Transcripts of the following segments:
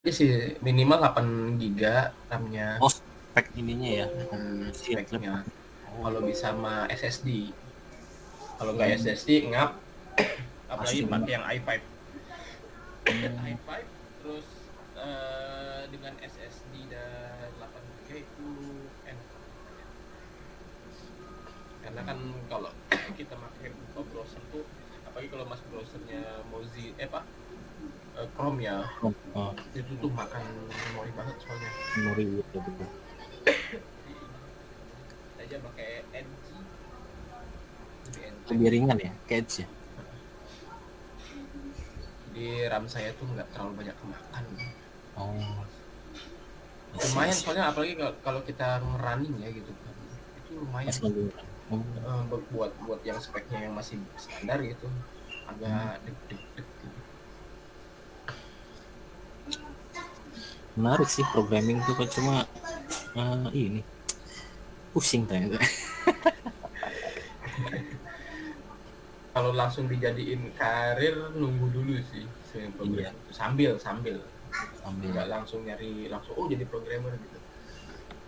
Ini sih minimal 8 giga RAM-nya. Oh, spek ininya ya. Si Speknya. laptop. Oh, Kalau bisa sama SSD. Kalau nggak hmm, SSD ngap. Apalagi pasti benar. pakai yang i5. Hmm, i5 terus dengan SSD dan 8 giga itu enak. Karena kan kalau kita pakai browser tuh, apalagi kalau mas browsernya Chrome ya, oh, itu tuh makan memori banget soalnya. memori gitu betul. Jadi ini kita aja pakai Edge, lebih enteng. Lebih ringan ya, Edge ya. Jadi RAM saya tuh nggak terlalu banyak kemakan. Oh, Lumayan isi. soalnya, apalagi kalau kita ngerunning ya gitu kan, itu lumayan. Pas lagi. Oh, Buat yang speknya yang masih standar gitu, hmm. agak deg-deg gitu. Menarik sih programming tuh, cuma ini pusing ternyata. Kalau langsung dijadiin karir nunggu dulu sih swing Iya, program itu, sambil sambil nggak langsung nyari langsung oh jadi programmer gitu,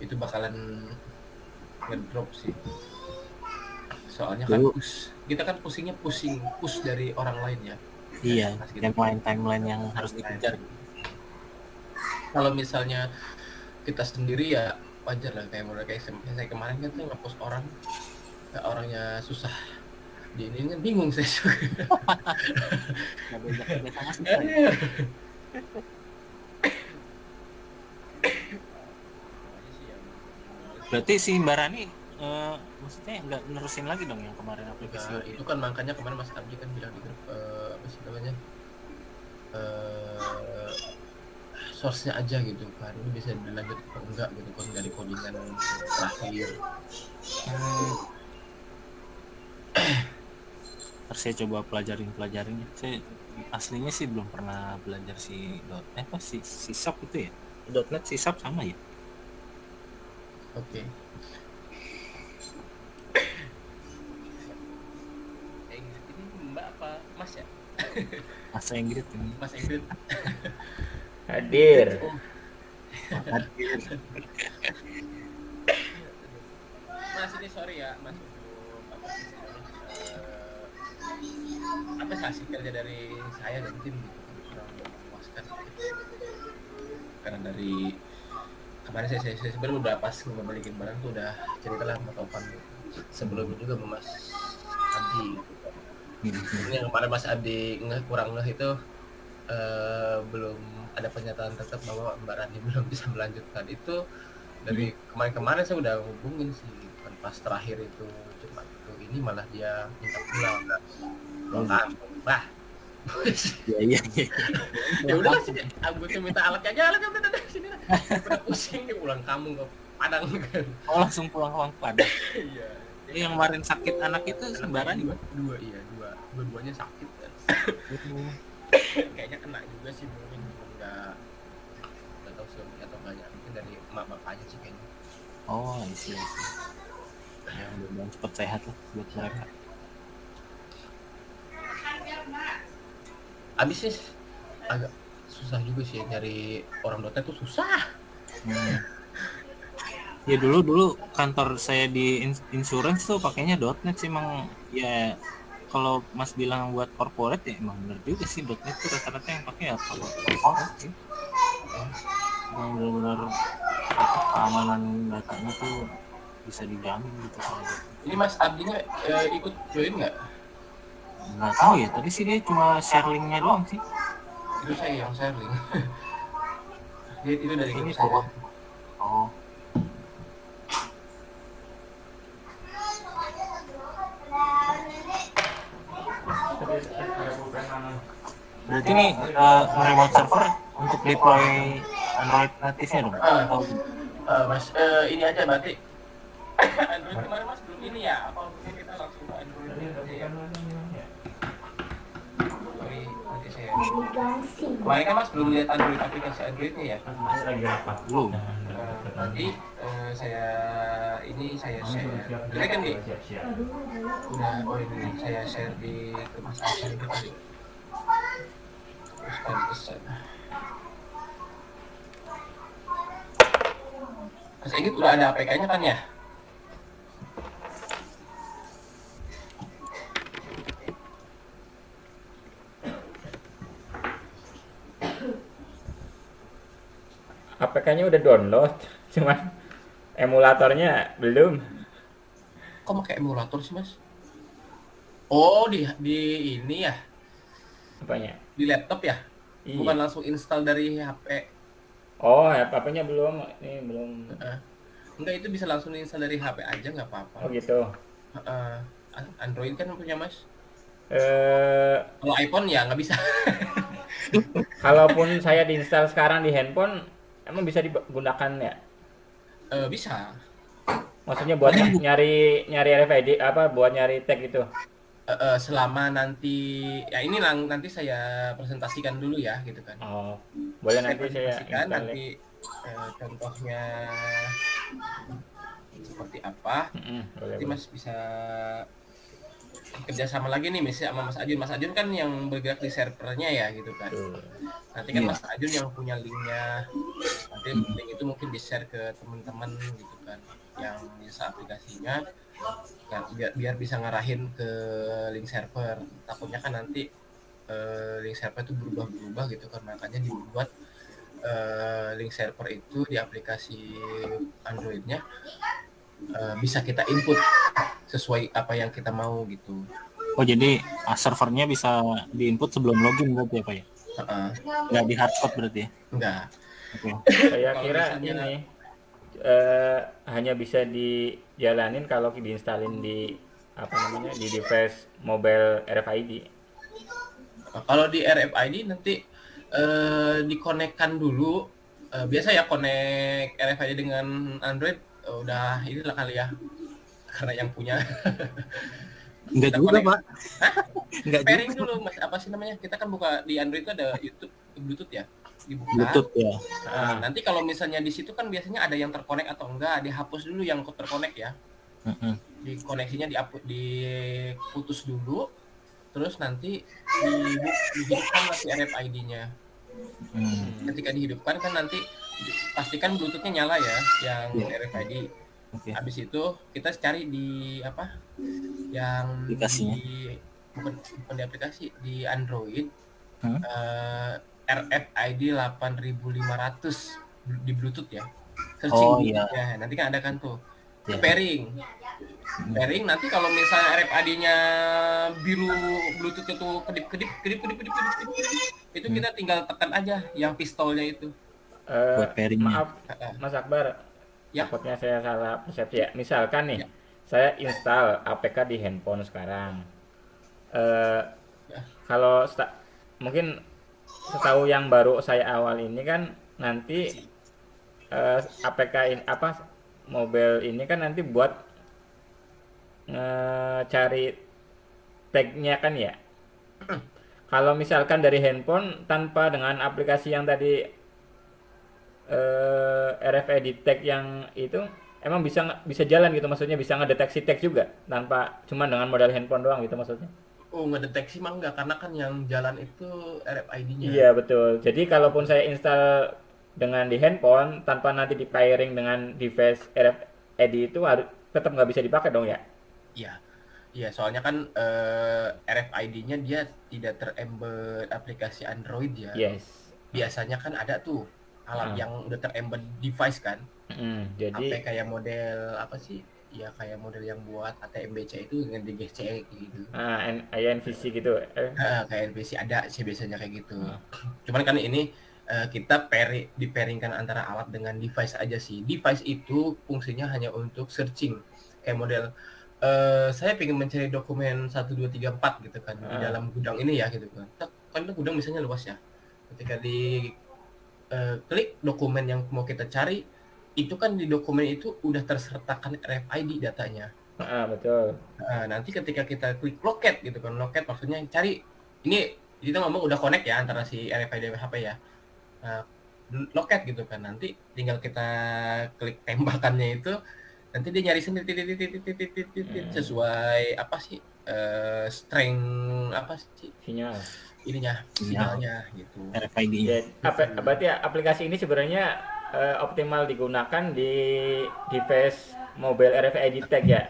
itu bakalan ngedrop sih. Soalnya kan dulu. kita kan push dari orang lain ya, dari Iya, atas gitu, timeline yang harus timeline. dikejar. Kalau misalnya kita sendiri ya wajar lah, kayak saya kemarin kan tuh ngepost orang, orangnya susah di ini kan, bingung saya juga. Nggak diajak kerja sama susah ya. Makanya sih yang males tuh. Berarti si Mbak Rani maksudnya nggak nerusin lagi dong yang kemarin aplikasi Nah, WA? itu kan makanya kemarin Mas Abdi kan bilang di grup, apa sih namanya, eh source-nya aja gitu kan, ini bisa dilanjut atau enggak gitu kan dari codingan terakhir. Hmm, Terus saya coba pelajarin. Saya aslinya sih belum pernah belajar si apa si shop itu ya. .NET si shop sama ya. Oke. Ingrid ini Mbak apa Mas ya? Masa Inggris ini. Mas Ingrid. Hadir. Oh, Hadir. Mas ini sorry ya, Mas, untuk apa sih namanya, apa sih hasil kerja dari saya dan tim gitu kan, kurang memuaskan gitu. Karena dari kemarin saya sebenarnya udah pas ngebalikin barang tuh udah cerita lah sama Topan sebelumnya juga sama Mas Adi gitu kan. Ini yang kemarin Mas Adi kurang ngeh itu, belum ada pernyataan tetap bahwa Mbak Rani belum bisa melanjutkan itu. Dari kemarin-kemarin saya udah hubungin sih gitu kan, pas terakhir itu Jumat itu ini malah dia minta pulang kampung bah. Iya iya iya. Ya udahlah sini, aku tuh minta alatnya aja, alatnya udah sini lah, udah pusing nih pulang kampung ke Padang kan. Oh langsung pulang ke Padang. Iya, dia Yang kan kemarin sakit anak itu anaknya sembaran dua juga. dua iya dua-duanya sakit kan. Oh, Kayaknya kena juga sih, mungkin nggak tahu sih atau enggaknya, mungkin dari emak bapaknya sih kayaknya. oh isi. Ya mudah-mudahan cepat sehat lah buat mereka. Abis sih agak susah juga sih nyari orang .NET tuh susah. Hmm. Ya dulu kantor saya di insurance tuh pakainya .NET sih emang ya. Kalau Mas bilang buat corporate ya emang bener juga sih, .NET tuh rata-rata yang pakai ya kalau corporate sih. Emang bener-bener keamanan datanya tuh bisa dijamin gitu kalau .NET. Ini Mas Abdinya ikut join nggak? Nggak tahu ya, tadi sih dia cuma share linknya doang sih. Itu saya yang sharing. Itu dari grup Ini saya. oh berarti ini remote server untuk deploy Android native-nya dong? Atau Mas, ini aja berarti Android kemarin Mas belum ini ya? Apa mungkin kita langsung ke Android aja ya? Sorry, nanti saya. Kemarin kan Mas belum lihat Android, aplikasi Androidnya ya? belum? Nanti saya share. Jadi kan nih, udah ini saya share di ke Mas Asan itu tadi. Terus kan pesan. Mas Egit udah ada APK-nya kan ya? APK-nya udah download, cuman emulatornya belum. Kok pakai emulator sih Mas? Oh di ini ya, Apanya? di laptop ya? Bukan Iya. langsung install dari HP. Oh, apa-apanya belum. Ini belum. Enggak, itu bisa langsung install dari HP aja nggak apa-apa. Oh gitu. Heeh. Android kan punya Mas. Eh, Kalau iPhone ya nggak bisa. kalaupun saya diinstal sekarang di handphone, emang bisa digunakan ya? Bisa. Maksudnya buat Paling nyari nyari RFID apa buat nyari tag itu? Selama nanti ya ini nanti saya presentasikan dulu ya gitu kan. Oh, boleh Saya nanti saya presentasikan install ya. nanti contohnya seperti apa. Boleh Nanti boleh. Mas bisa kerjasama lagi nih misalnya sama Mas Ajun. Mas Ajun kan yang bergerak di servernya ya gitu kan. Tuh. Nanti kan Iya. Mas Ajun yang punya linknya. Nanti link itu mungkin di-share ke teman-teman gitu kan yang bisa aplikasinya. Kan biar bisa ngarahin ke link server. Takutnya kan nanti link server itu berubah-berubah gitu kan, makanya dibuat link server itu di aplikasi Android-nya bisa kita input sesuai apa yang kita mau gitu. Oh jadi servernya bisa diinput sebelum login berarti ya Pak ya? Nggak di hardcode berarti ya? Enggak. Oke. Saya Kalau kira misalnya ini hanya bisa dijalanin kalau diinstalin di apa namanya di device mobile RFID. kalau di RFID nanti dikonekkan dulu. Biasa ya connect RFID dengan Android udah inilah kali ya, karena yang punya. Enggak Kita juga connect. Pak. Enggak Pairing juga. dulu Mas, apa sih namanya? Kita kan buka di Android itu ada YouTube, Bluetooth ya. Dibuka. Bluetooth ya. Nah, nanti kalau misalnya di situ kan biasanya ada yang terkonek atau enggak, dihapus dulu yang terkonek ya. Heeh. Di koneksinya diputus dulu, terus nanti dihidupkan lagi RFID-nya. Ketika dihidupkan kan nanti pastikan Bluetooth-nya nyala ya, yang RFID. Oke. Habis itu kita cari di apa? Yang Aplikasinya. bukan di aplikasi, di Android. Hmm? RFID 8500 di Bluetooth ya. Searching Oh, Bluetooth iya. ya. Nanti kan ada kan tuh. Iya. Pairing. Pairing nanti kalau misalnya RFID-nya biru, Bluetooth itu kedip, itu kita tinggal tekan aja yang pistolnya itu. Buat pairingnya. Maaf Mas Akbar, Ya. takutnya saya salah persepsi ya. Misalkan nih, Ya. saya install APK di handphone sekarang. Ya. Kalau mungkin setahu yang baru saya awal ini kan nanti APK ini apa mobile ini kan nanti buat cari tagnya kan ya. Kalau misalkan dari handphone tanpa dengan aplikasi yang tadi RFID tag yang itu emang bisa jalan gitu, maksudnya bisa ngedeteksi tag juga tanpa cuma dengan modal handphone doang gitu maksudnya. Oh, ngedeteksi mah enggak, karena kan yang jalan itu RFID-nya. Iya betul. Jadi kalaupun saya install dengan di handphone tanpa nanti di pairing dengan device RFID itu harus tetap nggak bisa dipakai dong ya? Iya. Iya, soalnya kan RFID-nya dia tidak terembed aplikasi Android ya. Yes. Biasanya kan ada tuh alat yang udah terembed device kan. Jadi Apa kayak model apa sih? Ya kayak model yang buat ATM-BC itu dengan DGC gitu. INVC gitu. Kayak NPC ada sih biasanya kayak gitu. Cuman kan ini kita di-pairingkan antara alat dengan device aja sih. Device itu fungsinya hanya untuk searching. Kayak model saya pengen mencari dokumen 1 2 3 4 gitu kan di dalam gudang ini ya gitu kan. Kan itu gudang misalnya luas ya. Ketika di klik dokumen yang mau kita cari, itu kan di dokumen itu udah tersertakan RFID datanya. Betul. Nanti ketika kita klik loket gitu kan, loket maksudnya cari, ini kita ngomong udah connect ya antara si RFID HP ya. Loket gitu kan, nanti tinggal kita klik tembakannya itu, nanti dia nyari sendiri sesuai apa sih strength apa sih Sinyal. ininya, sinyalnya gitu. RFID-nya. Berarti ya aplikasi ini sebenarnya optimal digunakan di device mobile RFID tag ya.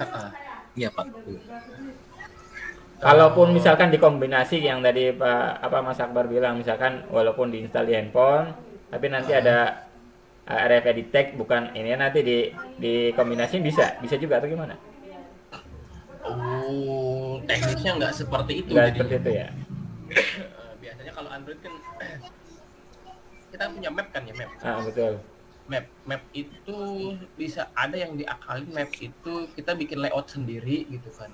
Heeh. Iya Pak. Kalaupun misalkan dikombinasi yang tadi Mas Akbar bilang, misalkan walaupun diinstal di handphone, tapi nanti ada RFID tag bukan ini, nanti dikombinasi bisa juga atau gimana? Oh, teknisnya nggak seperti itu Nggak seperti jadinya. itu ya? Biasanya kalau Android kan kita punya map kan ya, map. Betul. Map itu bisa ada yang diakalin. Map itu kita bikin layout sendiri gitu kan.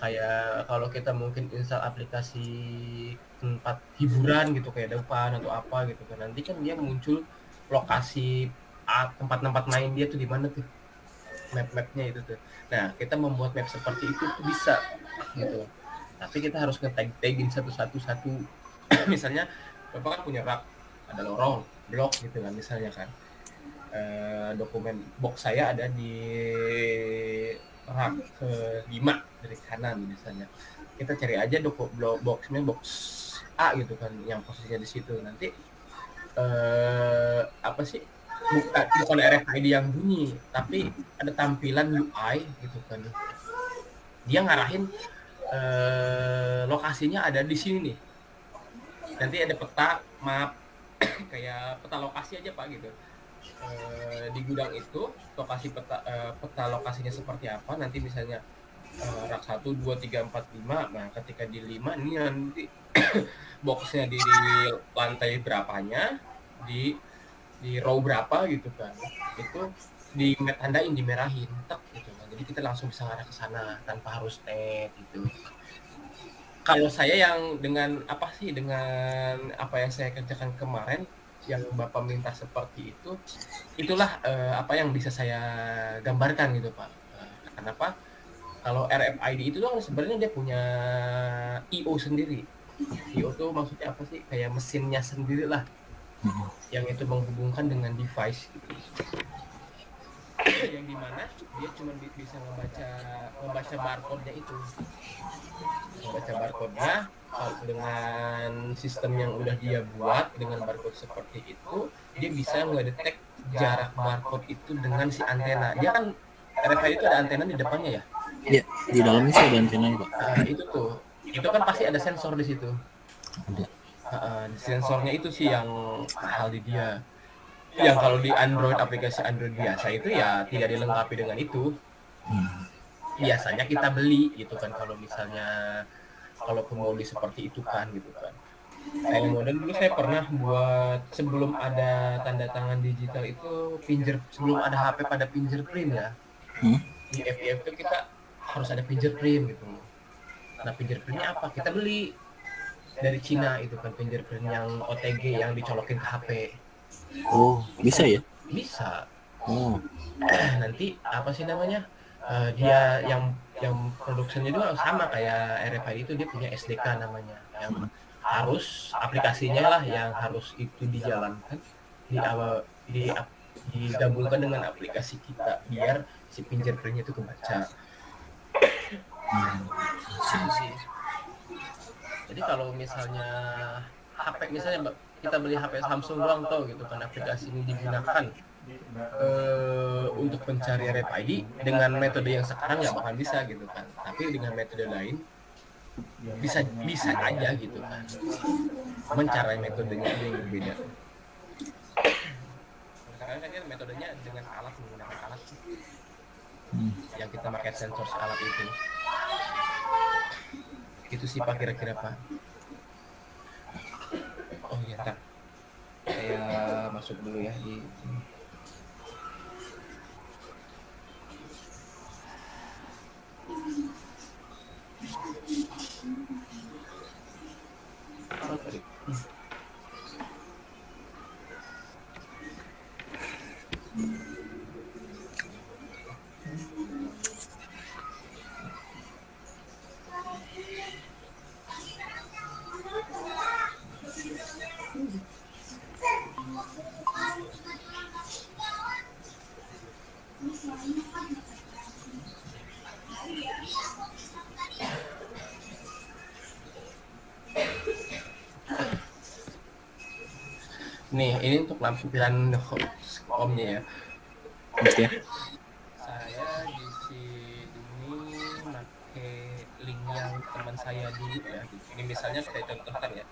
Kayak kalau kita mungkin install aplikasi tempat hiburan gitu kayak depan atau apa gitu kan, nanti kan dia muncul lokasi tempat-tempat main dia tuh di mana tuh, map-mapnya itu tuh. Nah, kita membuat map seperti itu tuh bisa gitu, tapi kita harus nge-tag-tagin satu-satu. Misalnya Bapak kan punya rak, ada lorong, blok gitu kan misalnya kan. Dokumen box saya ada di rak ke-5 dari kanan misalnya. Kita cari aja boxnya box A gitu kan, yang posisinya di situ. Nanti apa sih? Bukan RFID yang bunyi, tapi ada tampilan UI gitu kan. Dia ngarahin lokasinya ada di sini nih. Nanti ada peta map kayak peta lokasi aja Pak gitu. Di gudang itu peta lokasinya seperti apa, nanti misalnya rak 1, 2, 3, 4, 5. Nah, ketika di 5 ini nanti boxnya di lantai berapanya, di row berapa gitu kan. Itu tandain, dimerahin, tek gitu kan. Jadi kita langsung bisa ngarah ke sana tanpa harus tag gitu. Kalau saya yang dengan apa yang saya kerjakan kemarin, yang Bapak minta seperti itu, itulah apa yang bisa saya gambarkan gitu Pak. Kenapa? Kalau RFID itu kan sebenarnya dia punya I/O sendiri. I/O tuh maksudnya apa sih? Kayak mesinnya sendiri lah, yang itu menghubungkan dengan device gitu. Yang dimana dia cuma bisa membaca barcode-nya itu. Membaca barcode-nya dengan sistem yang udah dia buat dengan barcode seperti itu, dia bisa ngedetek jarak barcode itu dengan si antena. Dia kan RFID itu ada antena di depannya ya. Iya, di dalamnya sih ada antenanya Pak. Itu kan pasti ada sensor di situ. Ada. Sensornya itu sih yang mahal di dia. Yang kalau di Android, aplikasi Android biasa itu ya tidak dilengkapi dengan itu. Biasanya kita beli gitu kan, kalau misalnya mau di seperti itu kan gitu kan. Kayak model dulu saya pernah buat, sebelum ada tanda tangan digital itu, sebelum ada HP pada fingerprint ya. Di FIF itu kita harus ada fingerprint gitu. Nah, fingerprintnya apa? Kita beli dari Cina itu kan, fingerprint yang OTG yang dicolokin ke HP. Oh, bisa ya? Bisa. Oh. Nanti apa sih namanya? Dia yang produksinya juga sama kayak RFID itu, dia punya SDK namanya, yang harus aplikasinya lah yang harus itu dijalankan digabungkan dengan aplikasi kita biar si fingerprintnya itu kebaca. Jadi kalau misalnya HP, misalnya kita beli HP Samsung doang tuh gitu kan, aplikasi ini digunakan untuk mencari RFID dengan metode yang sekarang nggak bakal bisa gitu kan, tapi dengan metode lain bisa aja gitu kan, mencari metodenya ada yang berbeda. Sekarang kan metodenya dengan menggunakan alat yang kita pakai sensor alat itu sih Pak, kira-kira Pak. Oh iya, tak saya masuk dulu ya di nih ini untuk lampiran komnya ya. Oke. Saya di sini pakai link yang teman saya dulu ya. Ini misalnya saya contohkan ya.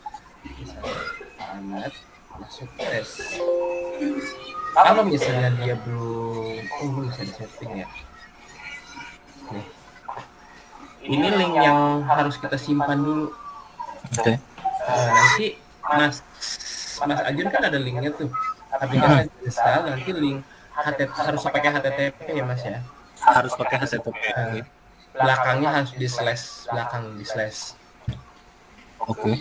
Misalnya Ahmad masuk tes. Kalau misalnya dia belum bisa di setting ya. Nih. Ini link yang harus kita simpan dulu. Oke. Nanti Mas Ajun kan ada linknya tuh. Aplikasi install nanti link harus pakai HTTP ya Mas ya. Harus pakai HTTP. Belakangnya harus di slash. Oke.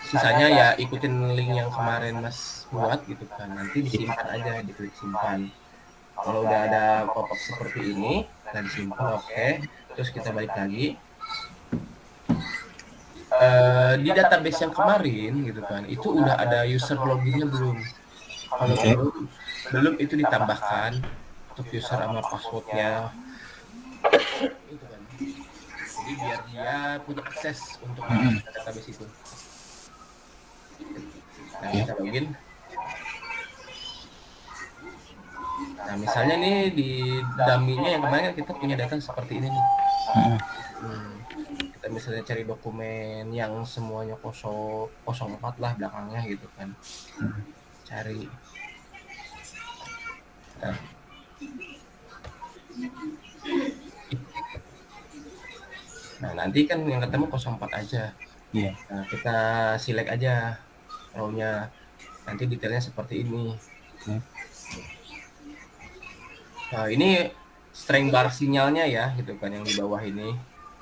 Sisanya ya ikutin link yang kemarin Mas buat gitu kan. Nanti disimpan aja, diklik simpan. Kalau udah ada pop-up seperti ini, kita disimpan, oke. Terus kita balik lagi. Di database yang kemarin gitu kan, itu udah ada user loginnya belum? Kalau belum itu ditambahkan untuk user sama passwordnya. Itu kan. Jadi biar dia punya akses untuk database itu. Nah, kita login. Nah, misalnya nih di dummy-nya yang kemarin kita punya data seperti ini nih. Kita misalnya cari dokumen yang semuanya 04 lah belakangnya gitu kan. Cari. Nah, nanti kan yang ketemu 04 aja. Iya. Nah, kita select aja row-nya. Nanti detailnya seperti ini. Nah, ini strength bar sinyalnya ya, gitu kan yang di bawah ini.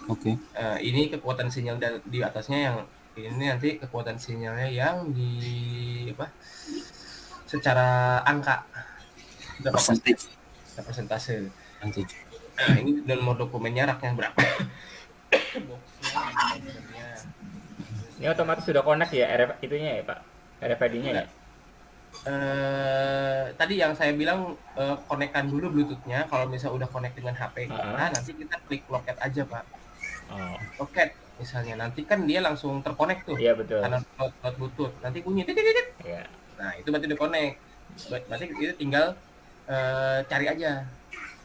Oke. Ini kekuatan sinyal di atasnya yang ini nanti kekuatan sinyalnya yang di apa? Secara angka. Persentase. Nanti. Nah, ini nomor dokumennya raknya berapa? Ini otomatis sudah connect ya itunya ya Pak, RFID-nya ya. Tadi yang saya bilang konekkan dulu Bluetooth-nya. Kalau misalnya udah connect dengan HP kita, nanti kita klik loket aja Pak. Loket misalnya, nanti kan dia langsung terkonek tuh. Iya betul. Karena Bluetooth, nanti bunyi titit. Iya. Nah itu berarti udah connect. Berarti kita tinggal cari aja.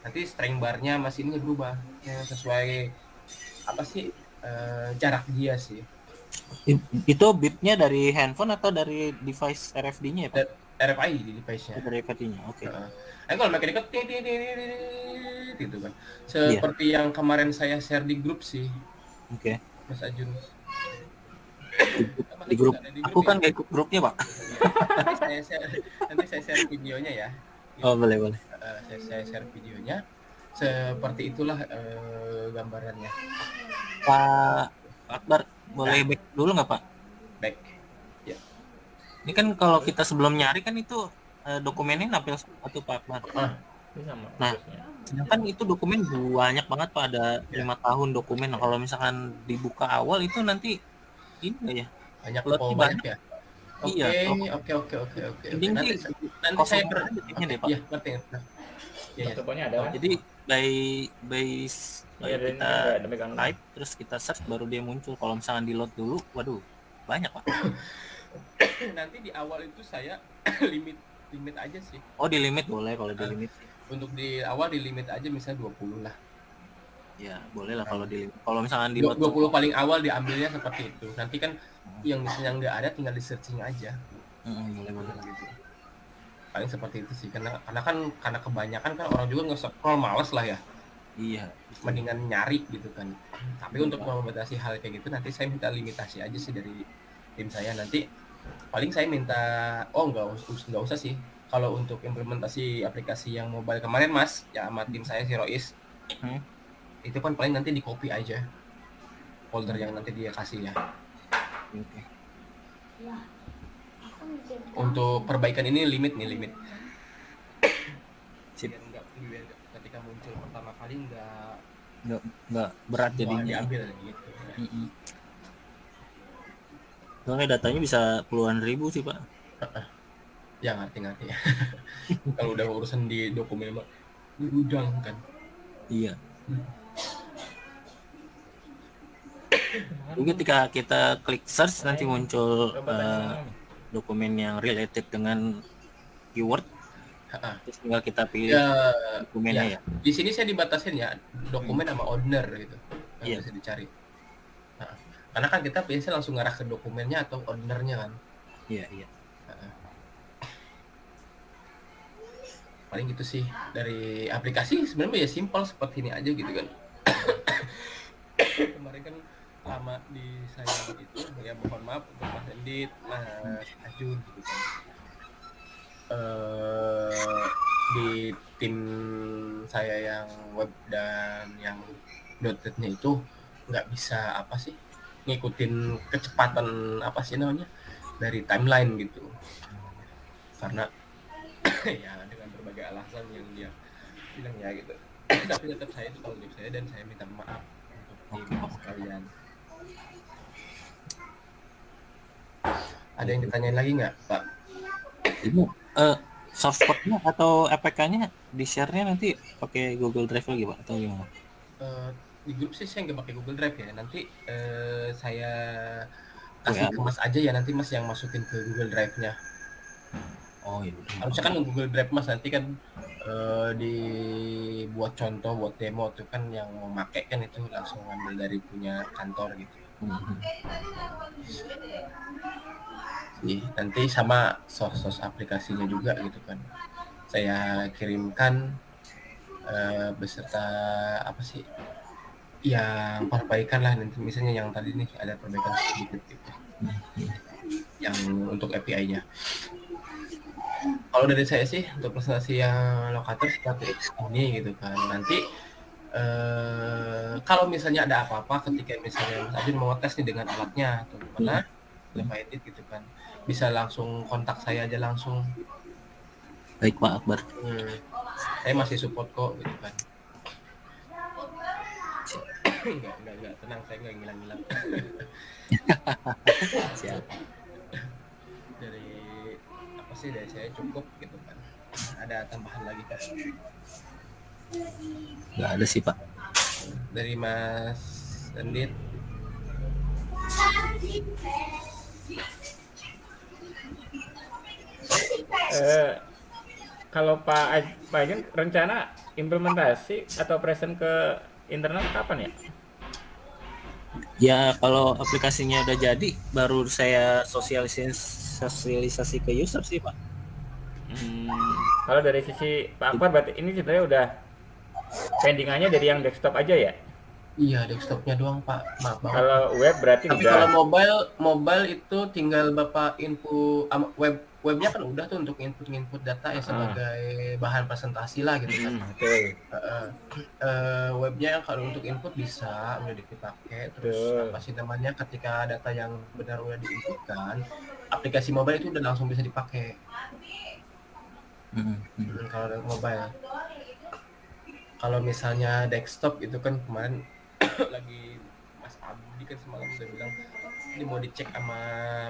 Nanti strength bar-nya masih ini berubah ya, sesuai apa sih jarak dia sih. Itu bit-nya dari handphone atau dari device RFID-nya ya Pak? RFID di device-nya. Dari RFID-nya, oke. Kalau makin dekat gitu kan. Seperti yang kemarin saya share di grup sih. Oke. Mas Ajun. Di grup. Aku kan nggak ikut grupnya Pak. Nanti saya share videonya ya. Oh boleh. Saya share videonya. Seperti itulah gambarannya. Pak Akbar, boleh back dulu nggak Pak? Back. Ya. Ini kan kalau kita sebelum nyari kan itu dokumennya nampil satu Pak Akbar. Nah, sedangkan itu dokumen banyak banget Pak, ada 5 tahun dokumen. Nah, kalau misalkan dibuka awal itu nanti ini nggak ya? Banyak ya. Oke. Nanti saya berarti deh Pak. Iya, ngerti. Ya. Pokoknya ada. Jadi by kita type terus kita search baru dia muncul. Kalau misalkan di load dulu, waduh, banyak Pak. Nanti di awal itu saya limit aja sih. Oh, di limit boleh kalau di limit. Untuk di awal di limit aja misalnya 20 lah. Ya, boleh lah kalau di limit. Kalau misalkan di 20 paling awal diambilnya seperti itu. Nanti kan yang misalnya nggak ada tinggal di searching aja. Boleh gitu. Paling seperti itu sih, karena kebanyakan kan orang juga nge-scroll, males lah ya. Iya, mendingan nyari gitu kan. Tapi untuk membatasi hal kayak gitu nanti saya minta limitasi aja sih dari tim saya. Nanti paling saya minta nggak usah sih kalau untuk implementasi aplikasi yang mobile kemarin Mas ya sama tim saya si Rois. Itu kan paling nanti di copy aja folder yang nanti dia kasih ya. Untuk perbaikan ini limit. Biar ketika muncul pertama kali nggak berat jadinya diambil gitu. Soalnya datanya bisa puluhan ribu sih Pak. Ya ngerti. Kalau udah urusan di dokumen mah gudang kan. Iya. Jadi ketika kita klik search nanti muncul dokumen yang related dengan keyword, Ha-ha. terus tinggal kita pilih Ya, dokumennya ya. di sini saya dibatasin ya dokumen sama owner gitu yang Iya. bisa dicari. Ha. Karena kan kita biasanya langsung ngarah ke dokumennya atau ownernya kan. Iya, iya. Ha. Paling gitu sih dari aplikasi sebenarnya ya simpel seperti ini aja gitu kan. Kemarin kan lama di saya itu ya, mohon maaf untuk Mas Endit, Mas Ajun gitu kan. Di tim saya yang web dan yang .NET-nya itu nggak bisa apa sih ngikutin kecepatan apa sih namanya dari timeline gitu, karena ya dengan berbagai alasan yang dia bilang ya gitu. Tapi tetap saya itu tanggung jawab saya dan saya minta maaf untuk tim sekalian. Ada yang ditanyain lagi nggak, Pak? Ini source code-nya atau APK-nya di-share-nya nanti pakai Google Drive lagi, Pak, atau gimana? Di grup sih saya nggak pakai Google Drive ya. Nanti saya kasih WA. ke Mas aja ya, nanti Mas yang masukin ke Google Drive-nya. Oh iya. Harusnya kan Google Drive Mas nanti kan dibuat contoh buat demo tuh kan, yang mau pakai kan itu langsung ambil dari punya kantor gitu. Nanti sama source aplikasinya juga gitu kan. Saya kirimkan beserta apa sih yang perbaikan lah, nanti misalnya yang tadi nih ada perbaikan sedikit gitu yang untuk API-nya. Kalau dari saya sih untuk presentasi yang lokator seperti ini gitu kan. Nanti kalau misalnya ada apa-apa ketika misalnya Mas Ajun mau tes nih dengan alatnya atau gimana, Pak Edit gitu kan, bisa langsung kontak saya aja langsung. Baik, Pak Akbar. Saya masih support kok gitu kan. Enggak, tenang, saya enggak ngilang-ngilang. Siap. Dari apa sih, dari saya cukup gitu kan. Ada tambahan lagi Pak? Nggak ada sih, Pak. Dari Mas Endit? Kalau Pak Ajun rencana implementasi atau present ke internal kapan ya? Ya kalau aplikasinya udah jadi baru saya sosialisasi ke user sih, Pak. Kalau dari sisi Pak Akbar berarti ini sebenarnya udah pendingannya dari yang desktop aja ya? Iya, desktopnya doang Pak, maaf banget. Kalau web berarti tapi udah. kalau mobile itu tinggal Bapak input webnya kan udah tuh untuk input data ya sebagai bahan presentasi lah gitu kan. Betul. Webnya kalau untuk input bisa udah dipakai, terus apa sih namanya ketika data yang benar udah diinputkan, aplikasi mobile itu udah langsung bisa dipakai. Kalau mobile, kalau misalnya desktop itu kan kemarin lagi Mas Abdi kan semalam udah bilang ini mau dicek sama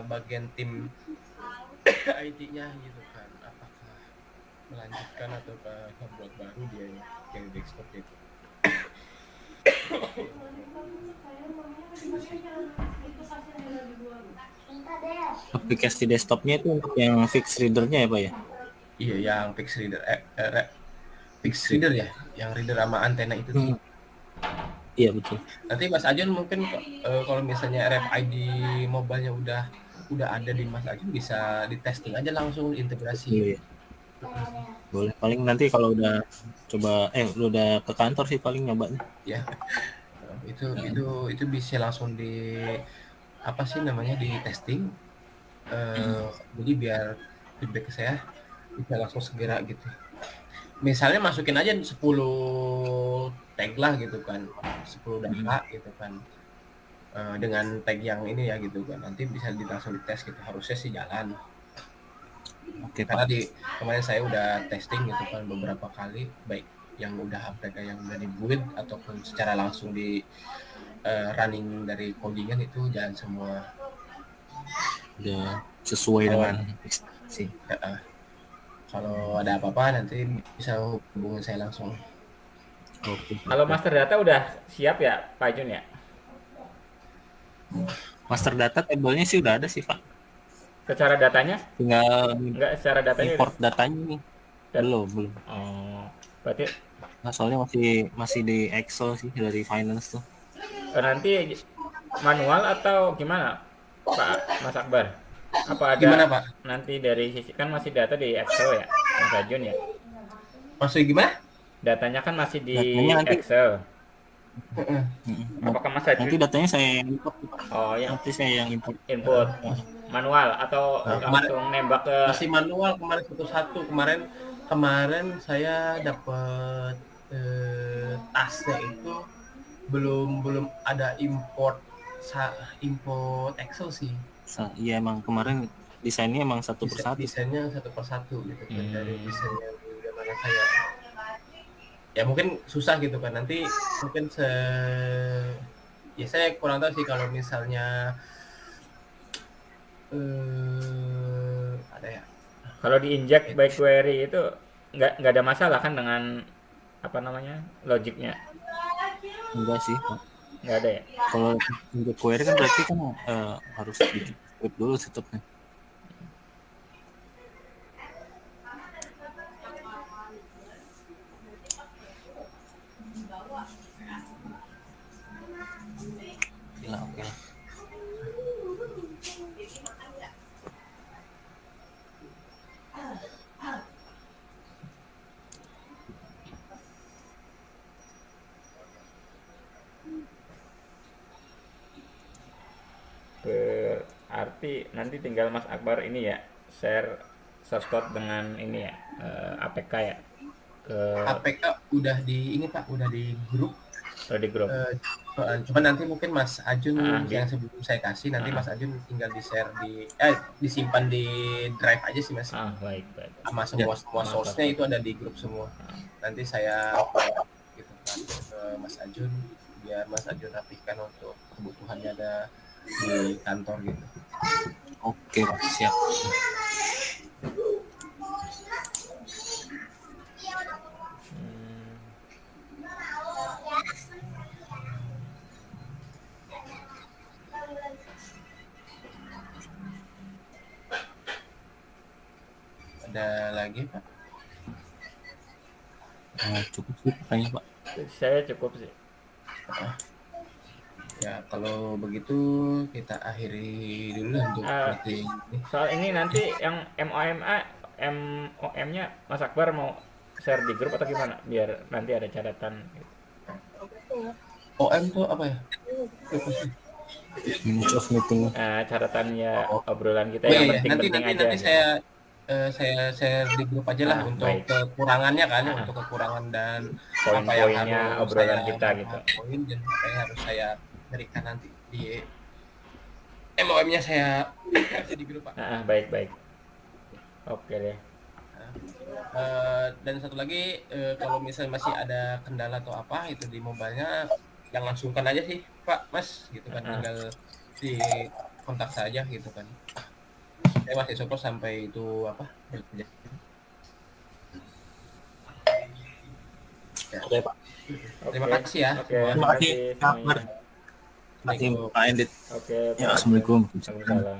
bagian tim IT-nya gitu kan, apakah melanjutkan atau buat baru dia yang desktop itu. Aplikasi desktopnya itu untuk yang fixed reader-nya ya, Pak ya? Iya, yang fixed reader, fixed reader ya, yang reader sama antena itu. Iya betul. Nanti Mas Ajun mungkin kalau misalnya RFID mobile-nya udah ada di Mas Ajun, bisa di testing aja langsung integrasi. Iya. Boleh, paling nanti kalau udah coba udah ke kantor sih paling nyobanya. Ya. Itu bisa langsung di apa sih namanya, di testing. Jadi biar feedback ke saya bisa langsung segera gitu. Misalnya masukin aja 10 tag lah gitu kan, 10 data gitu kan, dengan tag yang ini ya gitu kan, nanti bisa langsung dites gitu, harusnya sih jalan. Oke, karena Pak. kemarin saya udah testing gitu kan beberapa kali, baik yang udah APK yang udah dibuat ataupun secara langsung di running dari codingan itu jalan semua. Udah sesuai dengan ekspektasi. Kalau ada apa-apa nanti bisa hubungin saya langsung. Oke. Kalau master data udah siap ya Pak Jun ya? Master data tabelnya sih udah ada sih Pak. Secara datanya? tinggal Enggak, secara datanya udah. import datanya nih. Belum. Oh, berarti Nah, soalnya masih di Excel sih dari finance tuh. nanti manual atau gimana, Pak Mas Akbar? Apa ada Gimana Pak? nanti dari sisi, kan masih data di Excel ya, Mas Ajun ya? Maksudnya gimana? Datanya kan masih di Datanya nanti Excel. Heeh. Apakah Mas nanti Ajun? datanya saya yang import. Oh, yang Nanti saya yang import. input manual atau Kemarin langsung nembak ke. masih manual kemarin satu-satu. Kemarin saya dapat tasnya itu belum belum ada import Excel sih. Iya emang kemarin desainnya emang satu persatu. Desainnya satu persatu gitu kan, dari Hmm, desain yang di mana saya ya mungkin susah gitu kan, nanti mungkin ya saya kurang tahu sih kalau misalnya ada ya. kalau diinjek by query itu nggak ada masalah kan dengan apa namanya logiknya, Enggak sih, Pak. nggak ada ya. Kalau untuk query kan berarti kan harus di script dulu setupnya. Gila, oke lah. Berarti nanti tinggal Mas Akbar ini ya, share source code dengan ini ya, APK ya, ke APK udah di ini Pak, udah di grup. di grup. Cuman nanti mungkin Mas Ajun Di, yang sebelum saya kasih, nanti ah, Mas Ajun tinggal di share disimpan di drive aja sih Mas. baik baik. Sama semua Sama source-nya source itu ada di grup semua. Nanti saya gitu kan ke Mas Ajun, biar Mas Ajun rapihkan untuk kebutuhannya ada di kantor gitu. Oke, Pak. Siap. Ada lagi Pak? Cukup sih kayaknya, Pak. Saya cukup sih. Ya kalau begitu kita akhiri dulu untuk Eh, meeting ini. Soal ini nanti yang MOM-nya Mas Akbar mau share di grup atau gimana? Biar nanti ada catatan. OM tuh apa ya? Minutes of meeting. Catatannya Oh. obrolan kita Oh yang iya, penting-penting aja. nanti gitu. saya share di grup aja lah untuk Baik. kekurangannya kan, untuk kekurangan dan apa yang Poin-poinnya harus obrolan saya kita gitu. poin dan apa yang harus saya berikan nanti di MOM-nya saya kasih di grup Pak. Baik baik. Oke deh. Dan satu lagi kalau misalnya masih ada kendala atau apa itu di mobile-nya, jangan sungkan aja sih Pak Mas gitu kan, tinggal di kontak saja gitu kan. Saya masih support sampai itu apa? Ya. Oke, Pak. Terima Oke. kasih ya. Oke, Semua. terima kasih Kak semuanya. Akbar. Terima kasih, Pak Endit. Oke, Ya, Pak. Assalamualaikum. Waalaikumsalam.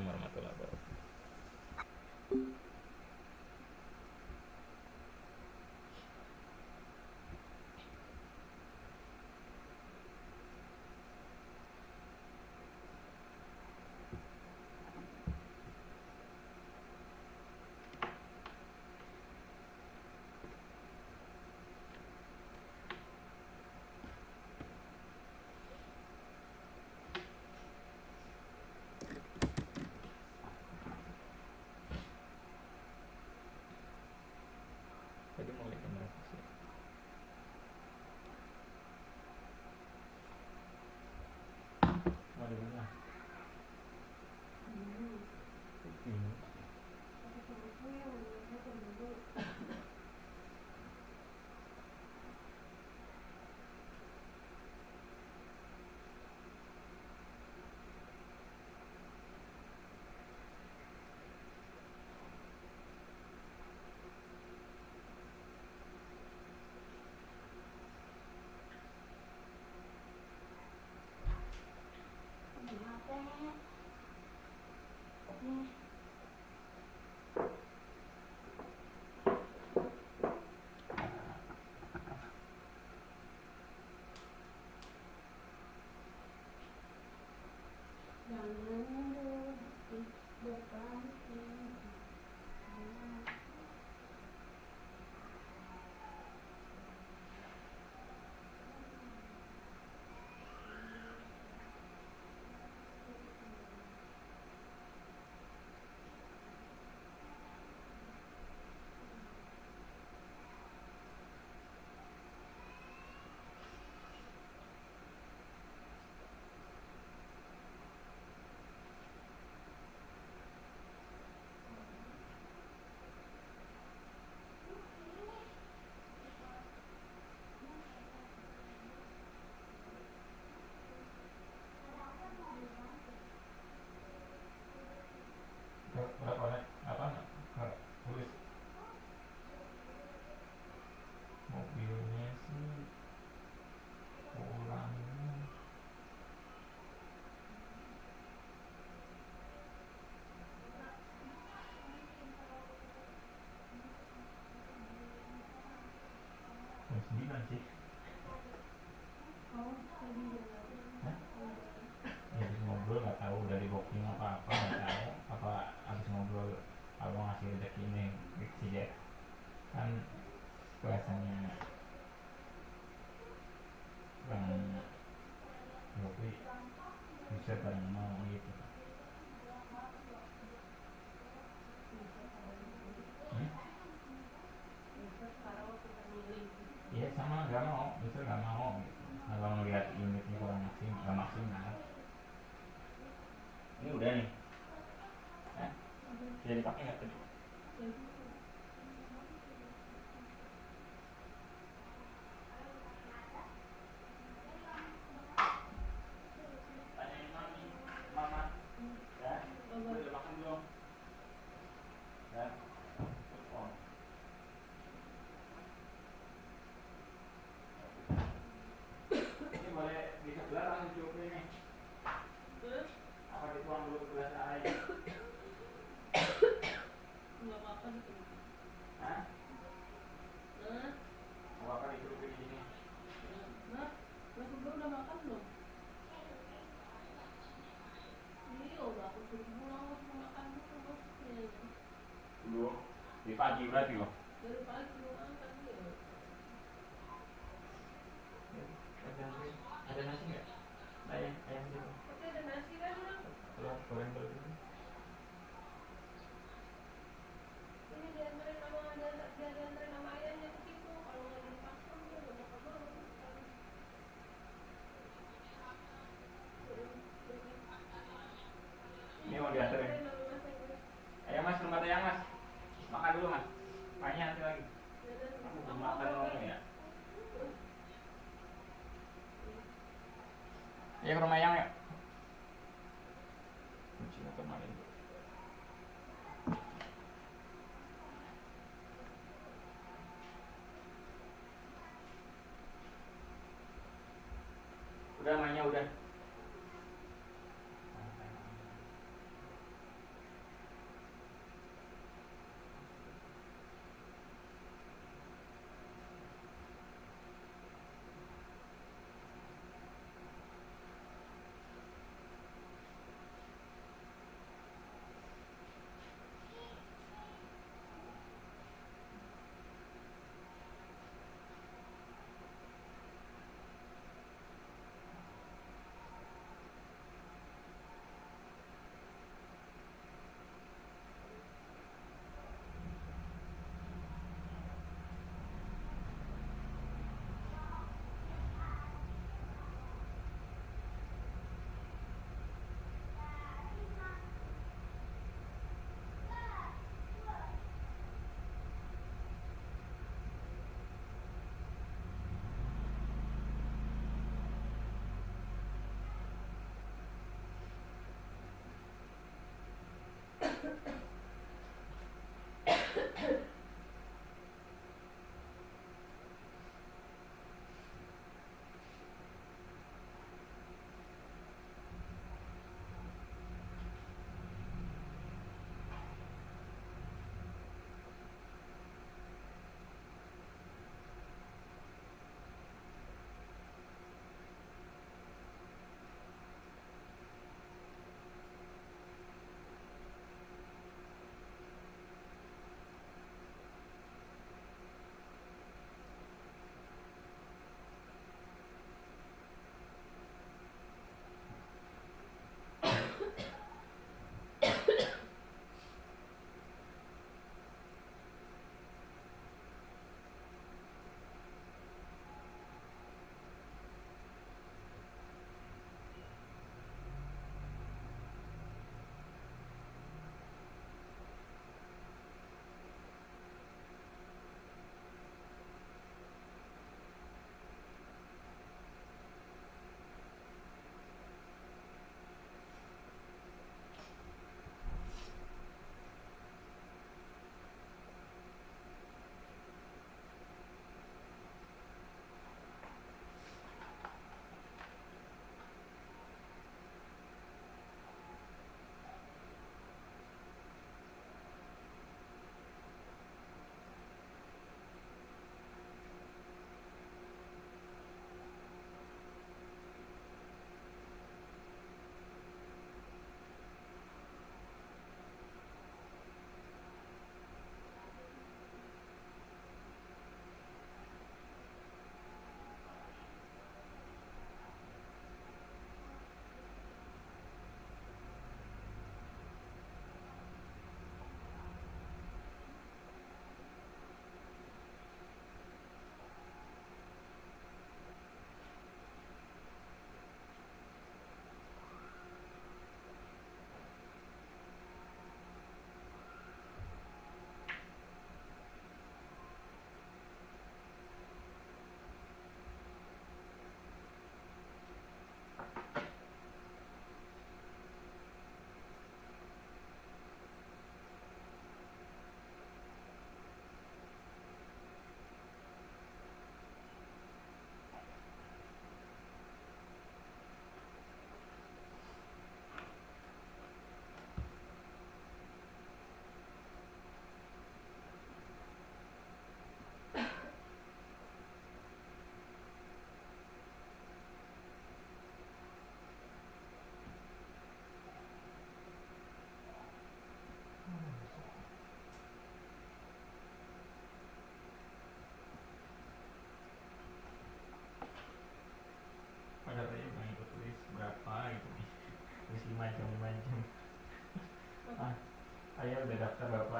9 sih. Hah? Ya habis ngobrol nggak tahu dari booking apa nggak tahu apa habis ngobrol abang ngasih rezeki ini sih dia kan biasanya bang Yopi bisa bareng mau gitu. Hmm? Iya sama nggak mau, bisa nggak mau gitu. Kalau ngeliat unitnya kurang maksimal, nggak maksimal. Ini udah nih, bisa dipakai nggak tadi? Tanyain mami, mama, ya, udah makan belum? Ya, telepon. Ini boleh di sebelah langsung cukup ini. Apa dituang dulu ke gelas air? Nggak apa-apa gitu. Hah? Nah, Apa dicelupin di sini? nah, Mas Ubed udah makan belum? Iya, udah aku suruh pulang, harus mau makan dulu bosnya. Belum. Di pagi berarti loh. Dari pagi belum makan dia. Ada nasi nggak? Ayam gitu. Tapi ada nasi kan, Bang? Telur goreng dulu. Ini diantarin sama ayahnya ke situ. Kalau nggak dipaksa, dia udah makan banget. Ini mau diantarin. Ayo mas, tempat ayam mas. Makan dulu mas. Makanya nanti lagi. Aku belum makan ngomong ya. Ayo ke rumah ayam ya. Kunci kemarin. Udah mainnya udah.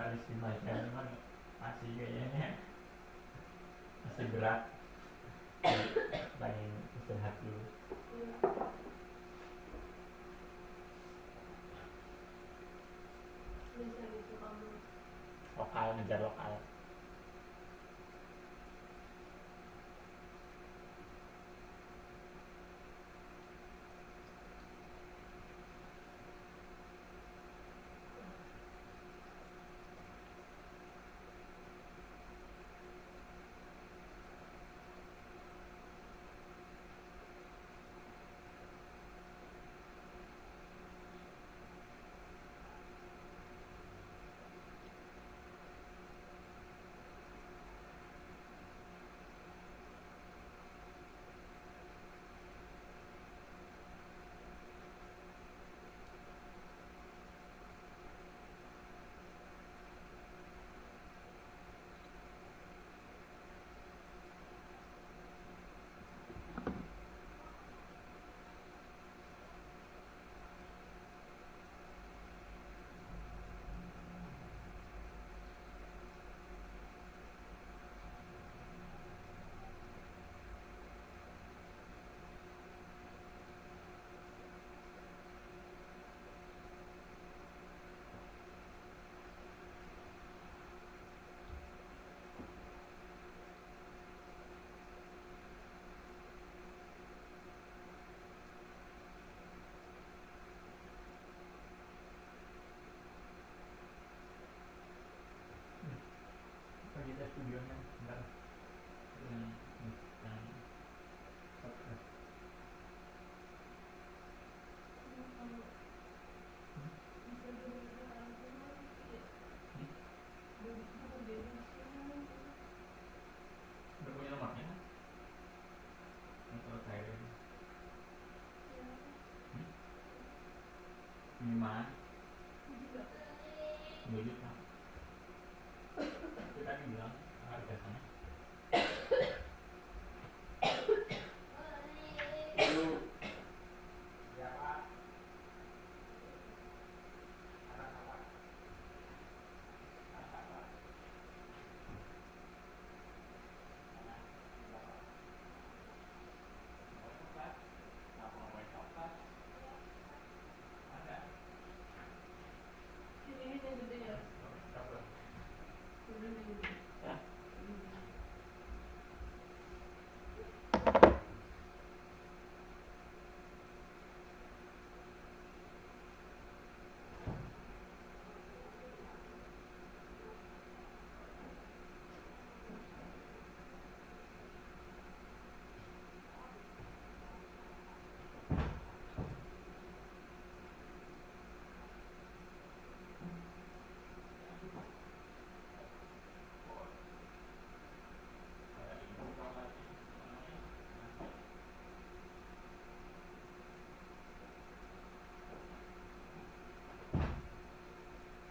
harus dibaca cuman masih kayaknya masih berat. Pengen istirahat dulu. Bisa gitu kamu. Lokal, ngejar lokal. Apa kita studionya? Bentar. Yang podcast. Udah punya nomornya? Atau saya minimal 2 juta. Itu tadi bilang harga sana. Ini yang gede ya. Udah yang gede.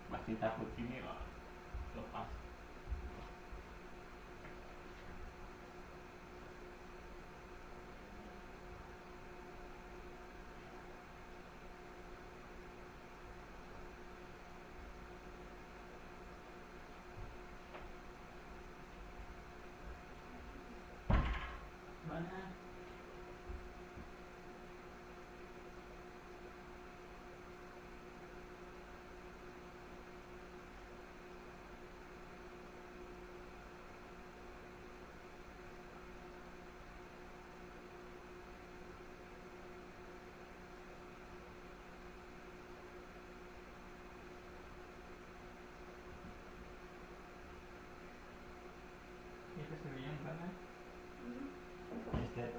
Masih takut ini loh lepas. Mana? Itu sebenarnya mana? Estet.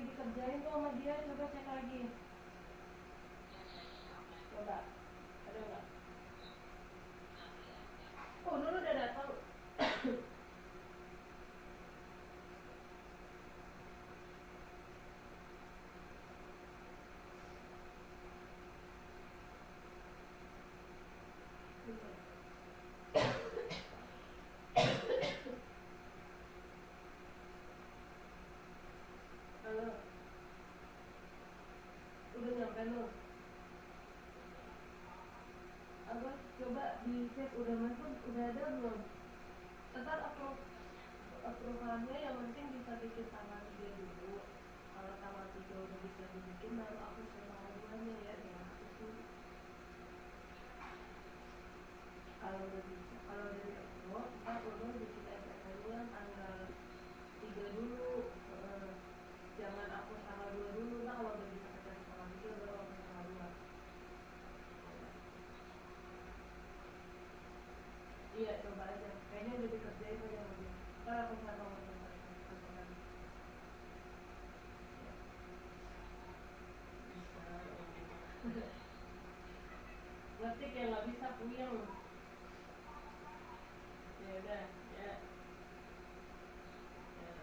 dikerjain tuh sama dia, coba cek lagi. Coba, ada nggak? Oh, dulu udah datang. Halo, udah nyampe lu? Abah coba dicek udah masuk, udah ada belum? Ntar approvalnya yang penting bisa bikin tanggal 3 dulu. Kalau tanggal 3 udah bisa dibikin, baru aku share tanggalnya ya dengan itu. Kalau udah bisa, kalau dari approve, ntar udah bikin SMN-nya tanggal 3 dulu. Jangan aku tanggal 2 dulu, nah kalau udah bisa kerja tanggal 3 baru aku tanggal 2. Iya, coba aja. Kayaknya udah dikerjain aja sama dia. Ntar aku share nomornya. Ngetik yang nggak bisa puyeng. Ya udah, ya. Ya.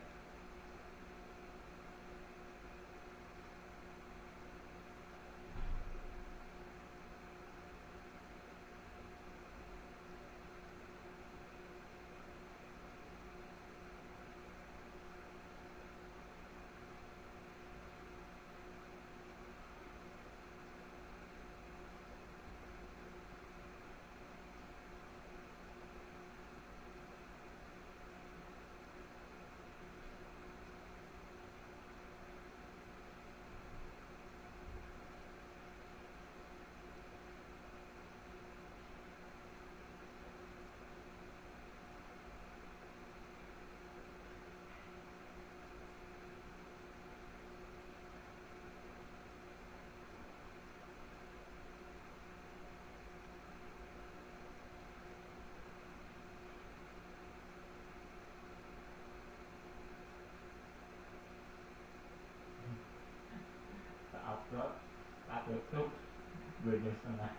upload tuh 2 jam setengah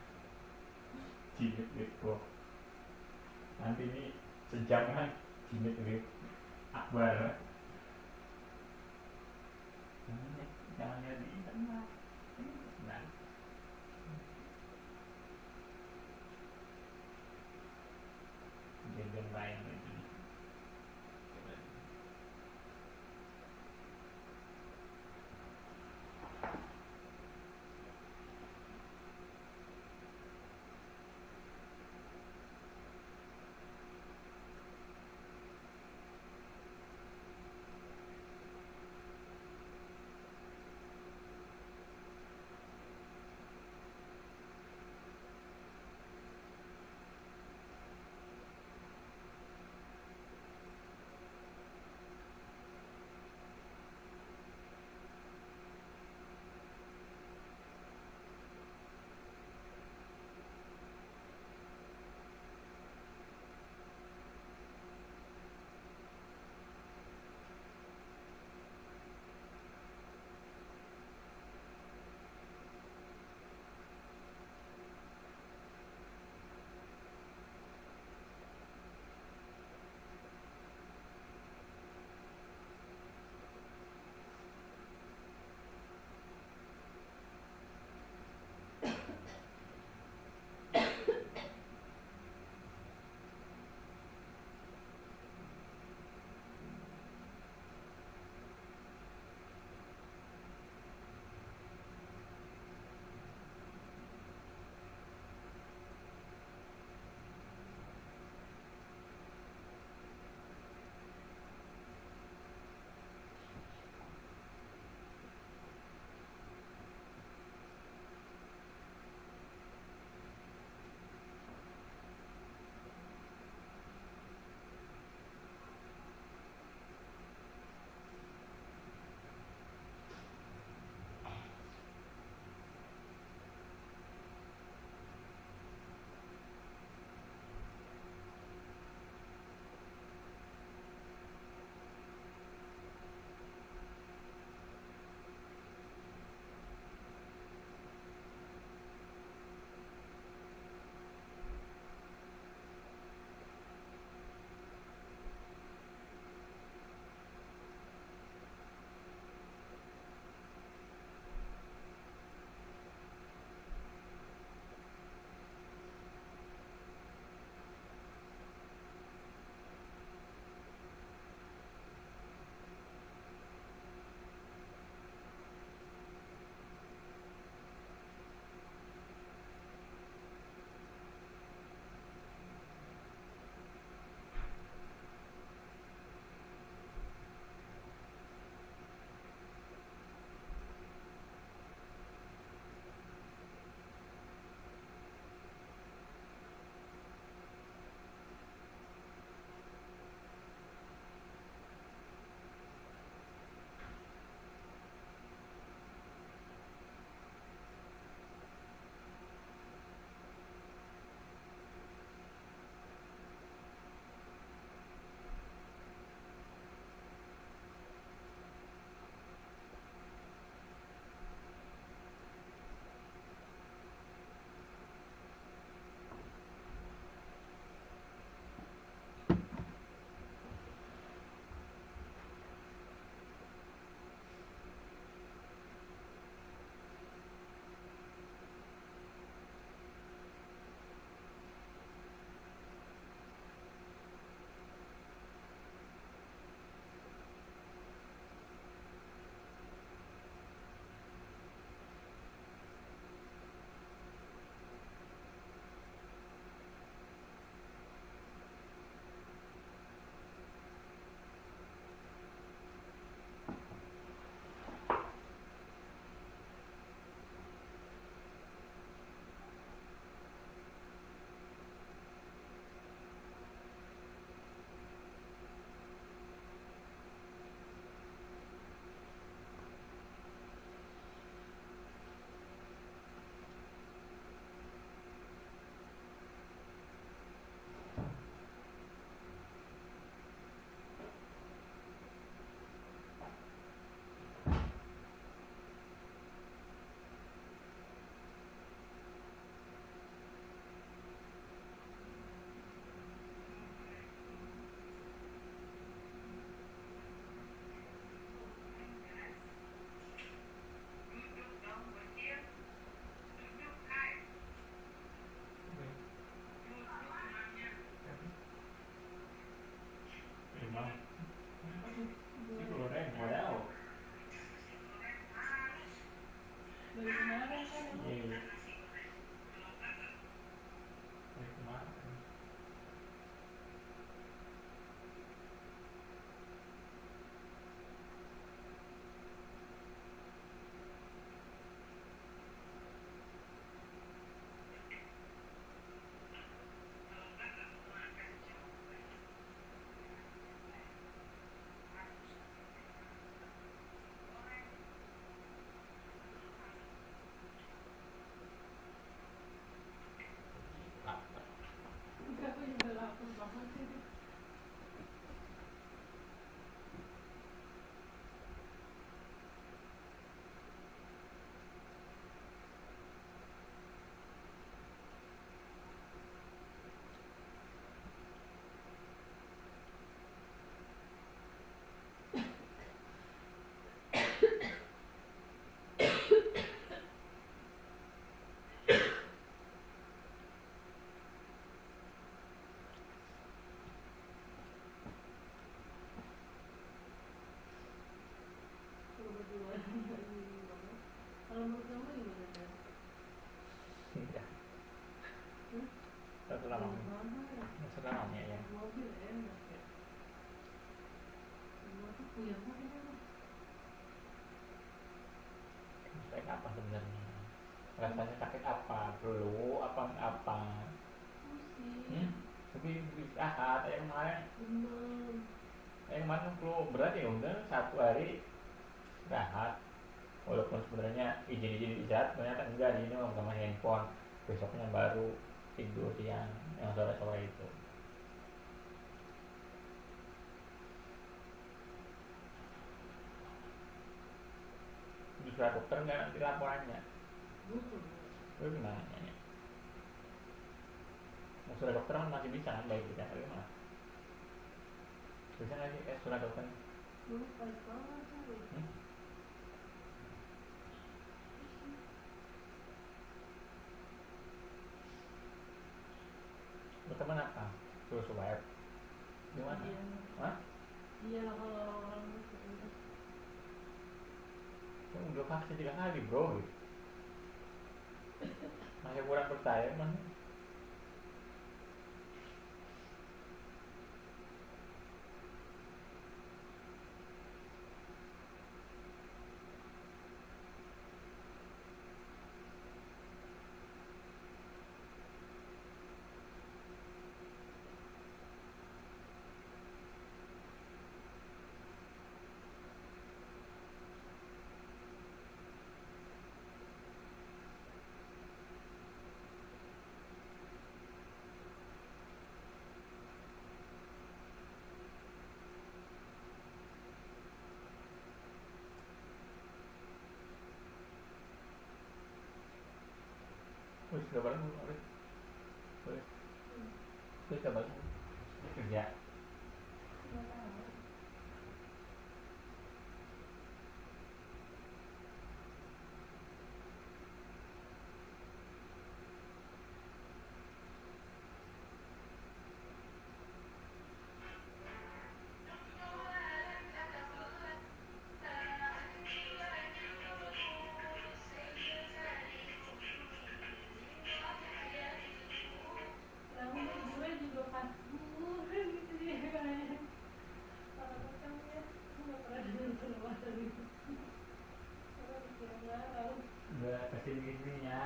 jilid gitu. Nanti ini sejam kan jilid gitu Akbar. Jangan lihat di internet. Nah, game lain lagi. Iya, mungkin itu. Sakit apa sebenarnya? Rasanya sakit apa? Flu apa? Pusing. Tapi istirahat ya kemarin. Demam. Kemarin flu berat ya udah 1 hari istirahat. Walaupun sebenarnya izin istirahat ternyata enggak, ini mau sama handphone. Besoknya baru tidur siang yang sore-sore itu. Di surat dokter nggak nanti laporannya. Itu gimana ya? Nah, surat dokter kan masih bisa kan baik kita, tapi gimana? Bisa nggak sih surat dokter? Dulu baik banget tuh. Dokter mana apa? Suruh swab. Gimana? Iya. Hah? Iya lah kalau orang-orang itu. Kamu udah vaksin 3 kali bro. Masih kurang percaya man. Wih, sudah bareng belum? Boleh. Wih, sudah bareng. Kerja. Nggak tahu. Rambut gue juga kasur gitu dia kayaknya. Kalau macam ya, aku nggak pernah dengar selawatan itu. Karena dikira ngarang. Udah kasih ininya,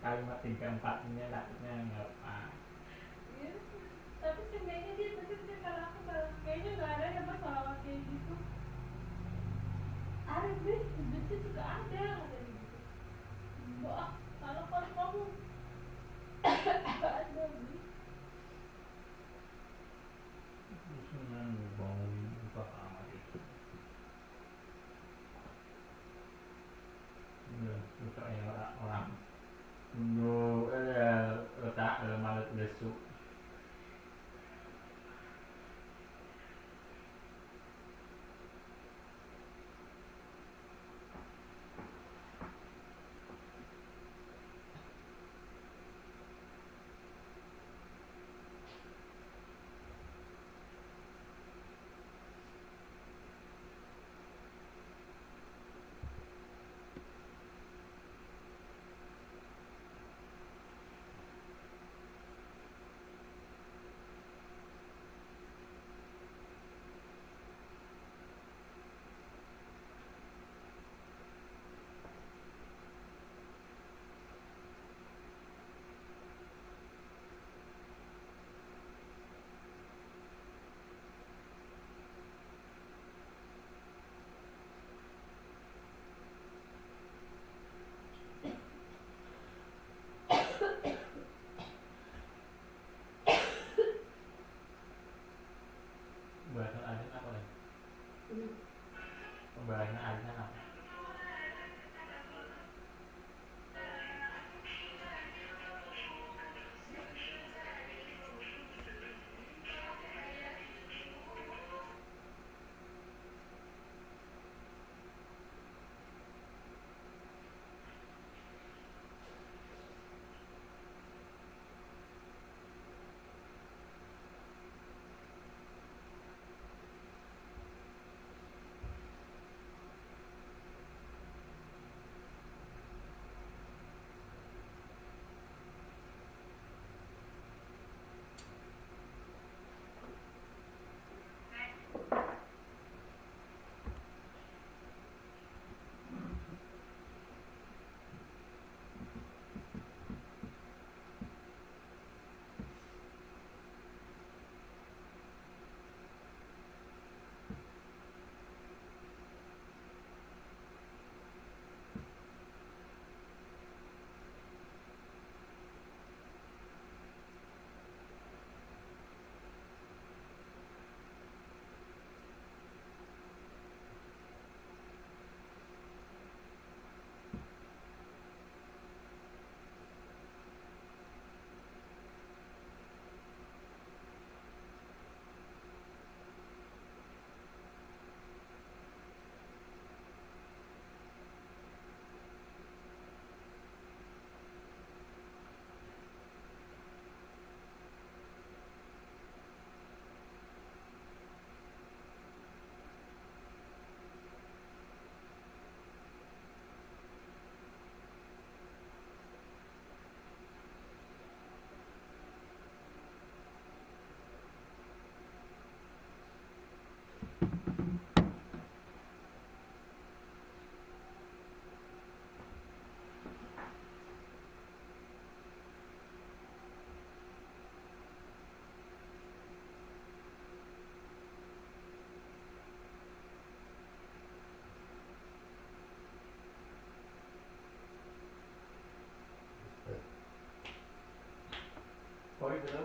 kalimat 3-4-nya takutnya nggak apa. Iya. Tapi seenggaknya dia tapi kalau aku kayaknya nggak ada yang selawat kayak gitu. Ada biasanya juga ada katanya gitu. Wah, kalau kamu ada Bi. Senang bangun buka kamar itu. Udah, suka ya orang. Dulu letak malut besuk.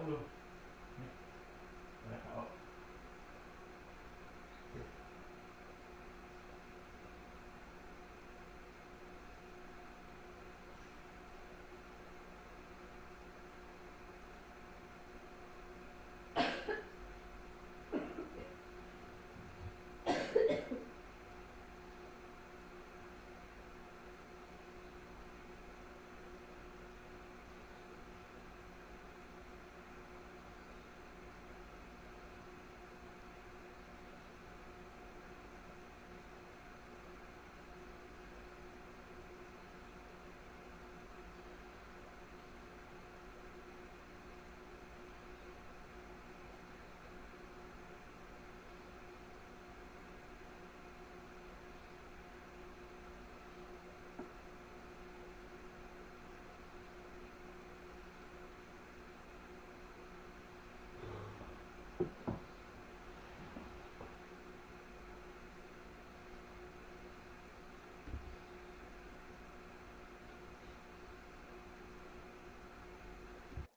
belum?